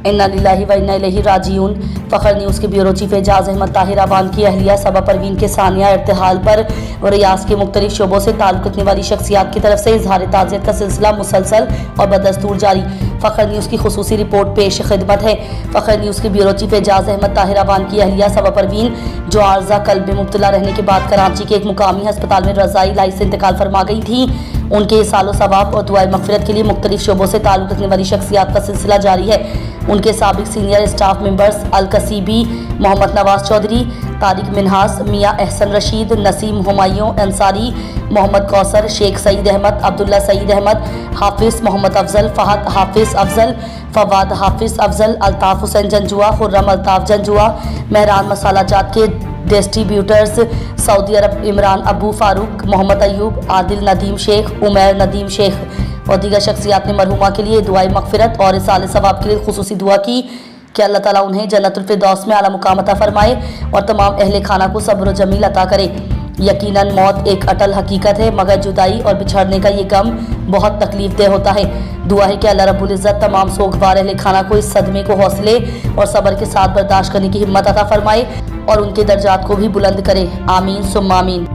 इन्ना लिल्लाहि व इन्ना इलैहि राजिऊन। फखर न्यूज़ के ब्यूरो चीफ एजाज अहमद ताहिर अवान की अहलिया सबा परवीन के सानिया इर्तिहाल पर और रियाज के मुख्तलिफ शोबों से ताल्लुक़ रखने वाली शख्सियात की तरफ से इजहार ताज़ियत का सिलसिला मुसलसल और बदस्तूर जारी। फखर न्यूज़ की खुसूसी रिपोर्ट पेश खिदमत है। फखर न्यूज़ के ब्यूरो चीफ एजाज अहमद ताहिर अवान की अहलिया सबा परवीन, जो आर्जा कल्ब में मुब्तला रहने के बाद कराची के एक मुकामी अस्पताल में रज़ाई इलाज से इंतकाल फरमा गई थी, उनके सालो सवाब और दुआए मग़फ़िरत के लिए मुख्तलिफ शोबों से ताल्लुक़ रखने वाली शख्सियात का सिलसिला जारी है। उनके साबिक़ सीनियर स्टाफ मेंबर्स अल-कसीबी, मोहम्मद नवाज चौधरी, तारिक मिन्हास, मियाँ एहसन रशीद, नसीम हुमायूं अंसारी, मोहम्मद कौसर, शेख सईद अहमद, अब्दुल्ला सईद अहमद, हाफिज़ मोहम्मद अफजल, फहद हाफिज़ अफजल, फवाद हाफिज़ अफजल, अल्ताफ़ हुसैन जंजुआ, खुर्रम अल्ताफ़ जंजुआ, मेहरान मसाला जात के डिस्ट्रीब्यूटर्स सऊदी अरब इमरान अबू फारूक, मोहम्मद अयूब, आदिल नदीम शेख, उमैर नदीम शेख और दीगर शख्सियात ने मरहुमा के लिए दुआए मग़फ़िरत और इसाले सवाब के लिए खुसूसी दुआ की कि अल्लाह ताला उन्हें जन्नतुल फिरदौस में आला मुकाम अता फरमाए और तमाम अहले खाना को सब्र व जमील अता करे। यकीनन मौत एक अटल हकीकत है, मगर जुदाई और बिछड़ने का ये गम बहुत तकलीफ दह होता है। दुआ है कि अल्लाह रब्बुल इज़्ज़त तमाम सोगवार अहले खाना को इस सदमे को हौसले और सब्र के साथ बर्दाश्त करने की हिम्मत अता फरमाए और उनके दर्जात को भी बुलंद करे। आमीन सुम्मा आमीन।